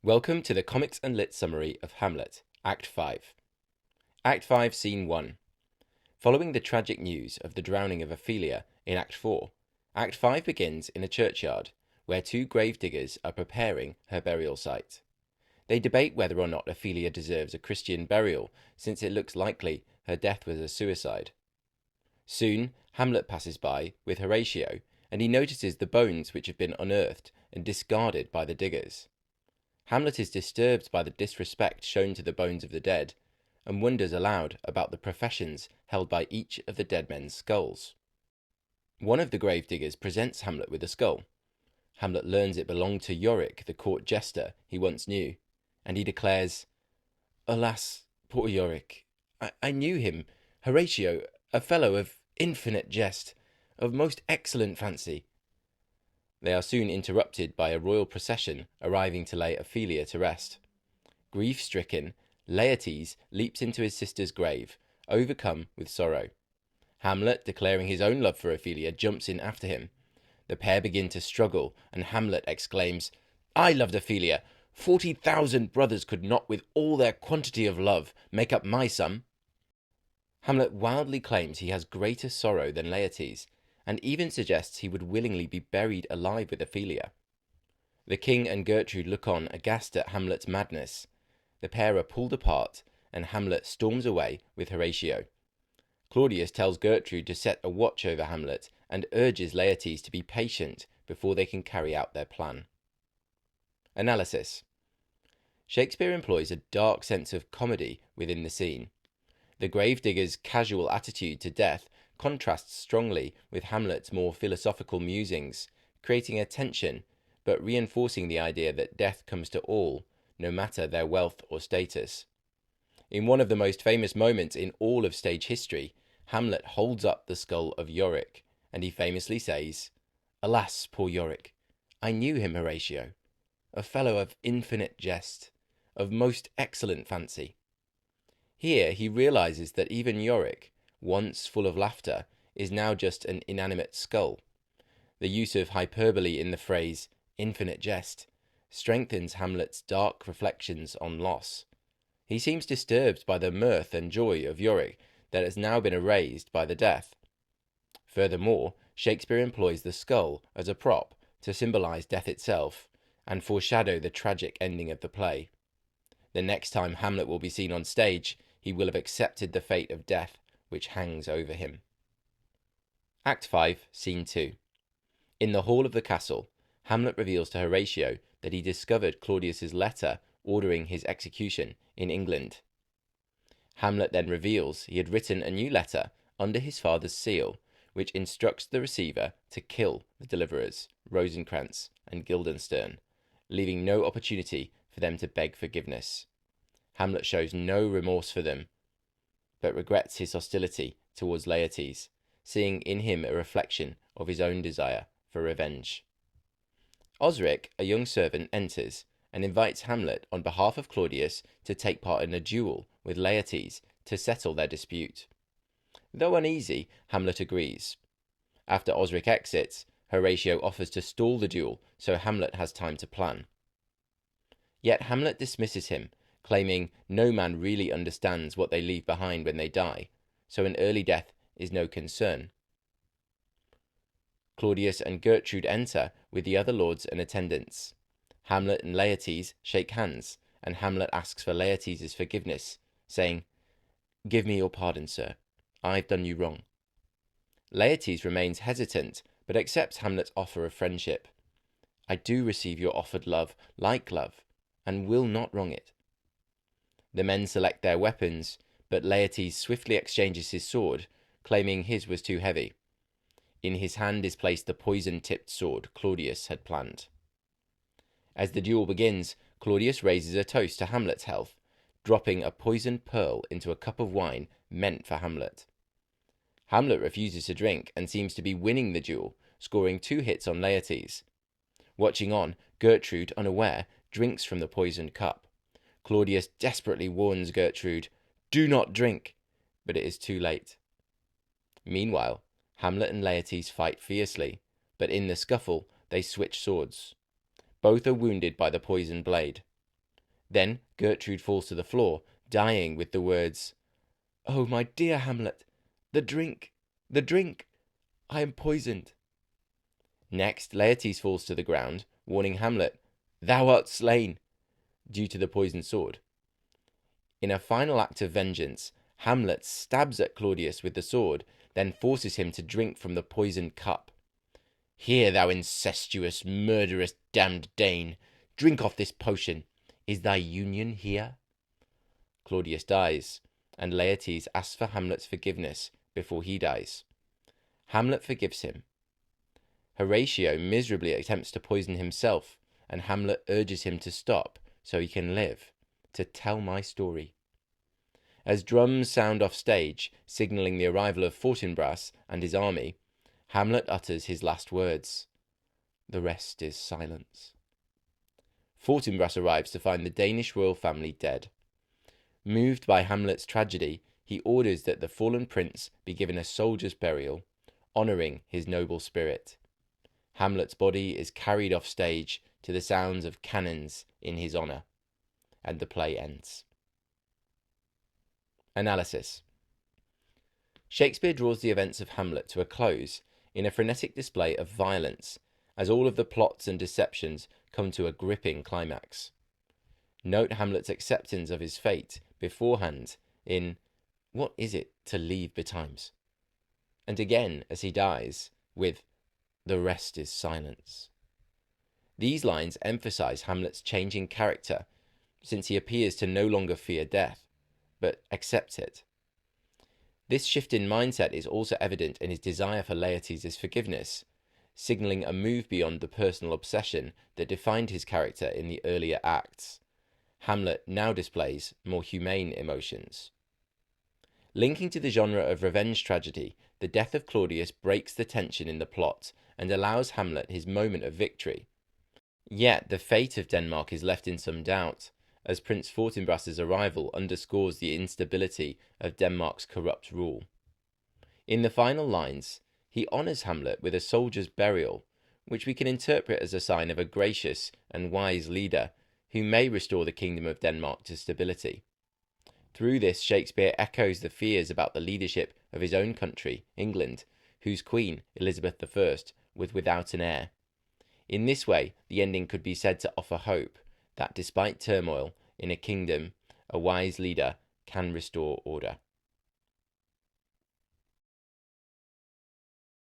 Welcome to the Comics and Lit summary of Hamlet, Act 5. Act 5, Scene 1. Following the tragic news of the drowning of Ophelia in Act 4, Act 5 begins in a churchyard, where two gravediggers are preparing her burial site. They debate whether or not Ophelia deserves a Christian burial, since it looks likely her death was a suicide. Soon, Hamlet passes by with Horatio, and he notices the bones which have been unearthed and discarded by the diggers. Hamlet is disturbed by the disrespect shown to the bones of the dead, and wonders aloud about the professions held by each of the dead men's skulls. One of the gravediggers presents Hamlet with a skull. Hamlet learns it belonged to Yorick, the court jester he once knew, and he declares, "Alas, poor Yorick, I knew him, Horatio, a fellow of infinite jest, of most excellent fancy." They are soon interrupted by a royal procession arriving to lay Ophelia to rest. Grief-stricken, Laertes leaps into his sister's grave, overcome with sorrow. Hamlet, declaring his own love for Ophelia, jumps in after him. The pair begin to struggle, and Hamlet exclaims, "I loved Ophelia. 40,000 brothers could not, with all their quantity of love, make up my sum." Hamlet wildly claims he has greater sorrow than Laertes, and even suggests he would willingly be buried alive with Ophelia. The king and Gertrude look on, aghast at Hamlet's madness. The pair are pulled apart, and Hamlet storms away with Horatio. Claudius tells Gertrude to set a watch over Hamlet and urges Laertes to be patient before they can carry out their plan. Analysis. Shakespeare employs a dark sense of comedy within the scene. The gravedigger's casual attitude to death contrasts strongly with Hamlet's more philosophical musings, creating a tension but reinforcing the idea that death comes to all, no matter their wealth or status. In one of the most famous moments in all of stage history, Hamlet holds up the skull of Yorick, and he famously says, "Alas, poor Yorick, I knew him, Horatio, a fellow of infinite jest, of most excellent fancy." Here he realizes that even Yorick, once full of laughter, is now just an inanimate skull. The use of hyperbole in the phrase infinite jest strengthens Hamlet's dark reflections on loss. He seems disturbed by the mirth and joy of Yorick that has now been erased by the death. Furthermore, Shakespeare employs the skull as a prop to symbolize death itself and foreshadow the tragic ending of the play. The next time Hamlet will be seen on stage, he will have accepted the fate of death which hangs over him. Act 5, Scene 2. In the hall of the castle, Hamlet reveals to Horatio that he discovered Claudius's letter ordering his execution in England. Hamlet then reveals he had written a new letter under his father's seal, which instructs the receiver to kill the deliverers, Rosencrantz and Guildenstern, leaving no opportunity for them to beg forgiveness. Hamlet shows no remorse for them, but regrets his hostility towards Laertes, seeing in him a reflection of his own desire for revenge. Osric, a young servant, enters and invites Hamlet on behalf of Claudius to take part in a duel with Laertes to settle their dispute. Though uneasy, Hamlet agrees. After Osric exits, Horatio offers to stall the duel so Hamlet has time to plan. Yet Hamlet dismisses him, claiming no man really understands what they leave behind when they die, so an early death is no concern. Claudius and Gertrude enter with the other lords and attendants. Hamlet and Laertes shake hands, and Hamlet asks for Laertes' forgiveness, saying, "Give me your pardon, sir. I've done you wrong." Laertes remains hesitant, but accepts Hamlet's offer of friendship. "I do receive your offered love like love, and will not wrong it." The men select their weapons, but Laertes swiftly exchanges his sword, claiming his was too heavy. In his hand is placed the poison-tipped sword Claudius had planned. As the duel begins, Claudius raises a toast to Hamlet's health, dropping a poisoned pearl into a cup of wine meant for Hamlet. Hamlet refuses to drink and seems to be winning the duel, scoring 2 hits on Laertes. Watching on, Gertrude, unaware, drinks from the poisoned cup. Claudius desperately warns Gertrude, "Do not drink," but it is too late. Meanwhile, Hamlet and Laertes fight fiercely, but in the scuffle they switch swords. Both are wounded by the poisoned blade. Then Gertrude falls to the floor, dying with the words, "Oh, my dear Hamlet, the drink, the drink, I am poisoned." Next, Laertes falls to the ground, warning Hamlet, "Thou art slain," due to the poisoned sword. In a final act of vengeance, Hamlet stabs at Claudius with the sword, then forces him to drink from the poisoned cup. "Here, thou incestuous, murderous, damned Dane, drink off this potion. Is thy union here?" Claudius dies, and Laertes asks for Hamlet's forgiveness before he dies. Hamlet forgives him. Horatio miserably attempts to poison himself, and Hamlet urges him to stop so he can live, to tell my story. As drums sound off stage, signalling the arrival of Fortinbras and his army, Hamlet utters his last words. The rest is silence. Fortinbras arrives to find the Danish royal family dead. Moved by Hamlet's tragedy, he orders that the fallen prince be given a soldier's burial, honouring his noble spirit. Hamlet's body is carried off stage to the sounds of cannons in his honour, and the play ends. Analysis. Shakespeare draws the events of Hamlet to a close in a frenetic display of violence, as all of the plots and deceptions come to a gripping climax. Note Hamlet's acceptance of his fate beforehand in "What is it to leave betimes?" and again as he dies with "The rest is silence." These lines emphasize Hamlet's changing character, since he appears to no longer fear death, but accepts it. This shift in mindset is also evident in his desire for Laertes' forgiveness, signalling a move beyond the personal obsession that defined his character in the earlier acts. Hamlet now displays more humane emotions. Linking to the genre of revenge tragedy, the death of Claudius breaks the tension in the plot and allows Hamlet his moment of victory. Yet the fate of Denmark is left in some doubt, as Prince Fortinbras' arrival underscores the instability of Denmark's corrupt rule. In the final lines, he honours Hamlet with a soldier's burial, which we can interpret as a sign of a gracious and wise leader who may restore the kingdom of Denmark to stability. Through this, Shakespeare echoes the fears about the leadership of his own country, England, whose queen, Elizabeth I, was without an heir. In this way, the ending could be said to offer hope that despite turmoil in a kingdom, a wise leader can restore order.